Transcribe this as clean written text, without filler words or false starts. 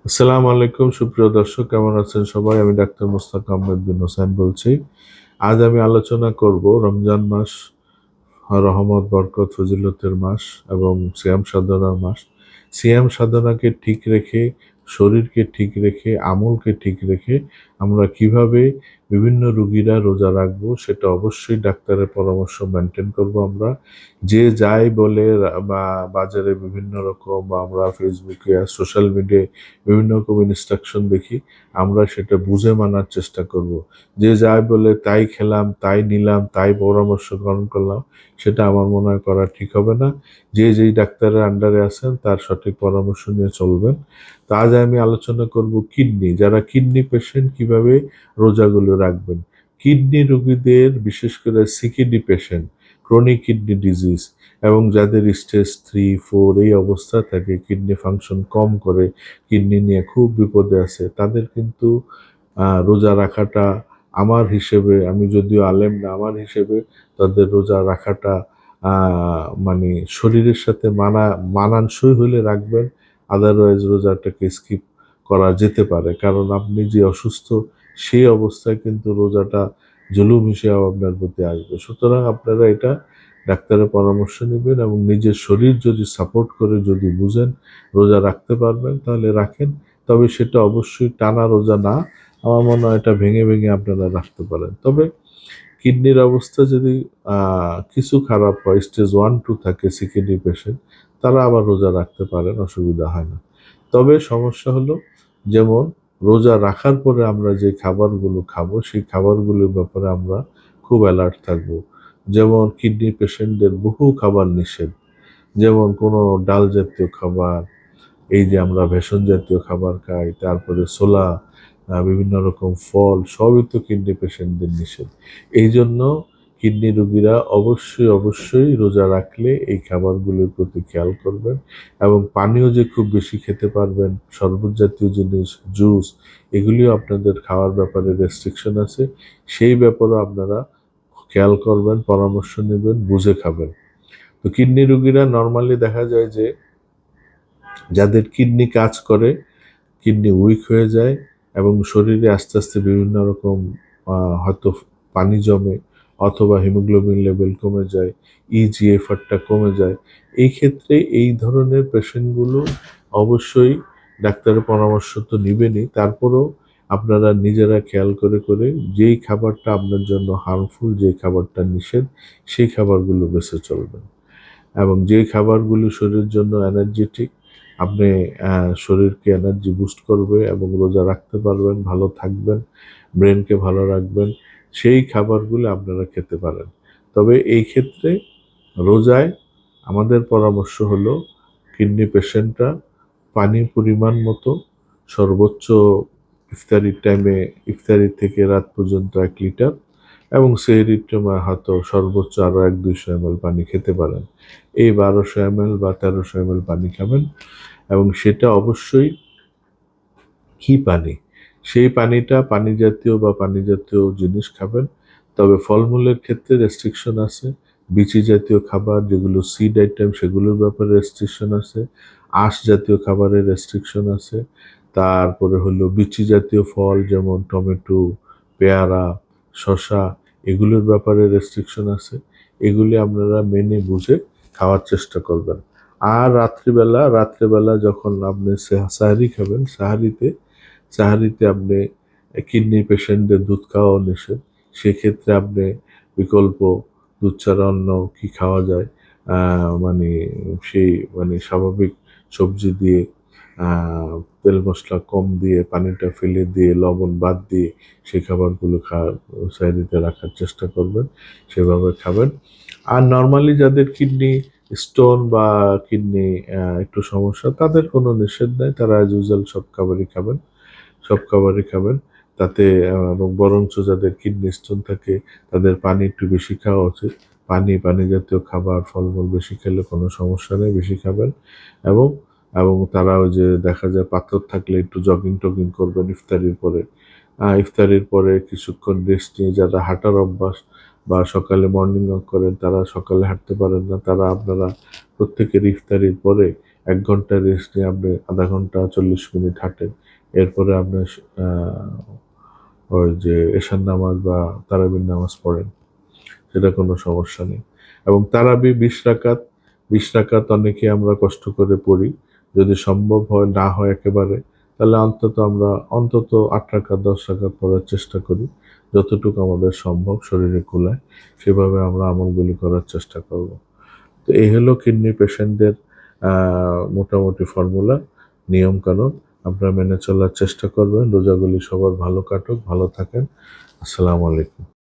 আসসালামু আলাইকুম সুপ্রিয় দর্শক, কেমন আছেন সবাই? আমি ডাক্তার মোস্তাক আহমেদ বিন হোসেন বলছি। আজ আমি আলোচনা করব রমজান মাস, রহমত, বরকত, ফজিলতের মাস এবং সিয়াম সাধনার মাস। সিয়াম সাধনাকে ঠিক রেখে, শরীরকে ঠিক রেখে, আমলকে ঠিক রেখে আমরা কিভাবে বিভিন্ন রুগীরা রোজা রাখবো সেটা অবশ্যই ডাক্তারের পরামর্শ মেনটেন করব আমরা। যে যাই বলে বা বাজারে বিভিন্ন রকম বা আমরা ফেসবুকে আর সোশ্যাল মিডিয়ায় বিভিন্ন রকম ইনস্ট্রাকশন দেখি, আমরা সেটা বুঝে মানার চেষ্টা করব। যে যাই বলে তাই খেলাম, তাই নিলাম, তাই পরামর্শ গ্রহণ করলাম, সেটা আমার মনে হয় করা ঠিক হবে না। যে যেই ডাক্তারের আন্ডারে আছেন তার সঠিক পরামর্শ নিয়ে চলবেন। তো আজ আমি আলোচনা করব কিডনি, যারা কিডনি পেশেন্ট কিভাবে রোজাগুলো রাখবেন। কিডনি রোগীদের, বিশেষ করে CKD patient, chronic kidney disease এবং যাদের স্টেজ 3, 4 এই অবস্থা থাকে, কিডনি ফাংশন কম করে, কিডনি নিয়ে খুব বিপদে আছে, তাদের কিন্তু রোজা রাখাটা আমার হিসেবে, আমি যদিও আলেম না, আমার হিসেবে তাদের রোজা রাখাটা মানে শরীরের সাথে মানানসই হলে রাখবেন। আদারওয়াইজ রোজাটাকে স্কিপ করা যেতে পারে, কারণ আপনি যে অসুস্থ সেই অবস্থায় কিন্তু রোজাটা জুলুম হিসেবে আপনার প্রতি আসবে। সুতরাং আপনারা এটা ডাক্তারের পরামর্শ নেবেন এবং নিজের শরীর যদি সাপোর্ট করে, যদি বুঝেন রোজা রাখতে পারবেন তাহলে রাখেন। তবে সেটা অবশ্যই টানা রোজা না, আমার মনে হয় এটা ভেঙে ভেঙে আপনারা রাখতে পারেন। তবে কিডনির অবস্থা যদি কিছু খারাপ হয়, স্টেজ 1, 2 থাকে সিকিডি পেশেন্ট, তারা আবার রোজা রাখতে পারেন, অসুবিধা হয় না। তবে সমস্যা হলো, যেমন রোজা রাখার পরে আমরা যে খাবারগুলো খাবো সেই খাবারগুলোর ব্যাপারে আমরা খুব অ্যালার্ট থাকবো। যেমন কিডনি পেশেন্টদের বহু খাবার নিষেধ, যেমন কোনো ডাল জাতীয় খাবার, এই যে আমরা ভেষজ জাতীয় খাবার খাই, তারপরে ছোলা, বিভিন্ন রকম ফল, সবই তো কিডনি পেশেন্টদের নিষেধ। এই জন্য কিডনি রোগীরা অবশ্যই অবশ্যই রোজা রাখলে এই খাবারগুলোর প্রতি খেয়াল করবেন এবং পানীয় যে খুব বেশি খেতে পারবেন, শরবত জাতীয় জিনিস, জুস, এগুলিও আপনাদের খাওয়ার ব্যাপারে রেস্ট্রিকশন আছে, সেই ব্যাপারেও আপনারা খেয়াল করবেন, পরামর্শ নেবেন, বুঝে খাবেন। তো কিডনি রোগীরা নর্মালি দেখা যায় যে যাদের কিডনি কাজ করে, কিডনি উইক হয়ে যায় এবং শরীরে আস্তে আস্তে বিভিন্ন রকম হয়তো পানি জমে অথবা হিমোগ্লোবিন লেভেল কমে যায়, ইজিএফআরটা কমে যায়। এই ক্ষেত্রে এই ধরনের পেশেন্টগুলো অবশ্যই ডাক্তারের পরামর্শ তো নিবেনই, তারপরেও আপনারা নিজেরা খেয়াল করে করে যেই খাবারটা আপনার জন্য হার্মফুল, যে খাবারটা নিষেধ, সেই খাবারগুলো বেছে চলবেন। এবং যে খাবারগুলো শরীরের জন্য এনার্জেটিক, আপনি শরীরকে এনার্জি বুস্ট করবে এবং রোজা রাখতে পারবেন, ভালো থাকবেন, ব্রেনকে ভালো রাখবেন, সেই খাবারগুলো আপনারা খেতে পারেন। তবে এই ক্ষেত্রে রোজায় আমাদের পরামর্শ হলো কিডনি পেশেন্টরা পানির পরিমাণ মতো সর্বোচ্চ ইফতারির টাইমে, ইফতারি থেকে রাত পর্যন্ত 1 লিটার এবং সেহরির সময় হয়তো সর্বোচ্চ আরও 100-200 ml পানি খেতে পারেন। এই 1200 ml বা 1300 ml পানি খাবেন এবং সেটা অবশ্যই কি পানি, সেই পানিটা পানি জাতীয় বা পানি জাতীয় জিনিস খাবেন। তবে ফলমূলের ক্ষেত্রে রেস্ট্রিকশন আছে, বিচি জাতীয় খাবার যেগুলো সিড আইটেম সেগুলোর ব্যাপারে রেস্ট্রিকশন আছে, আঁশ জাতীয় খাবারের রেস্ট্রিকশন আছে, তারপরে হলো বিচি জাতীয় ফল যেমন টমেটো, পেয়ারা, শসা, এগুলোর ব্যাপারে রেস্ট্রিকশন আছে। এগুলি আপনারা মেনে বুঝে খাওয়ার চেষ্টা করবেন। আর রাত্রিবেলা যখন আপনি সাহারি খাবেন, সাহারিতে আপনি কিডনি পেশেন্টদের দুধ খাওয়াও নিষেধ। সেক্ষেত্রে আপনি বিকল্প দুধ ছাড়া অন্য কি খাওয়া যায়, মানে সেই মানে স্বাভাবিক সবজি দিয়ে, তেল মশলা কম দিয়ে, পানিটা ফেলে দিয়ে, লবণ বাদ দিয়ে সেই খাবারগুলো সাহারিতে রাখার চেষ্টা করবেন, সেভাবে খাবেন। আর নর্মালি যাদের কিডনি স্টোন বা কিডনি একটু সমস্যা, তাদের কোনো নিষেধ নাই, তারা অ্যাজ ইউজুয়াল সব খাবারই খাবেন। তাতে এবং বরঞ্চ যাদের কিডনি স্টোন থাকে তাদের পানি একটু বেশি খাওয়া উচিত। পানি জাতীয় খাবার, ফলমূল বেশি খেলে কোনো সমস্যা নেই, বেশি খাবেন। এবং এবং তারা ওই যে দেখা যায় পাথর থাকলে একটু জগিং করবেন ইফতারির পরে। ইফতারির পরে কিছুক্ষণ রেস্ট নিয়ে, যারা হাঁটার অভ্যাস বা সকালে মর্নিং ওয়াক করেন, তারা সকালে হাঁটতে পারেন না, তারা আপনারা প্রত্যেকের ইফতারির পরে 1 ঘন্টা রেস্ট নিয়ে আপনি আধা ঘন্টা 40 মিনিট হাঁটেন, এরপরে আপনি ওই যে এশার নামাজ বা তারাবির নামাজ পড়েন, সেটা কোনো সমস্যা নেই। এবং তারাবি 20 রাকাত, 20 রাকাত অনেকে আমরা কষ্ট করে পড়ি। যদি সম্ভব হয় না হয় একেবারে, তাহলে আমরা অন্তত 8 রাকাত 10 রাকাত পড়ার চেষ্টা করি, যতটুকু আমাদের সম্ভব শরীরে কুলায় সেভাবে আমরা আমলগুলি করার চেষ্টা করব। তো এই হলো কিডনি পেশেন্টদের মোটামুটি ফর্মুলা, নিয়ম কানুন। আপনারা মেনে চলার চেষ্টা করবেন। রোজাগুলি সবার ভালো কাটুক, ভালো থাকেন। আসসালামু আলাইকুম।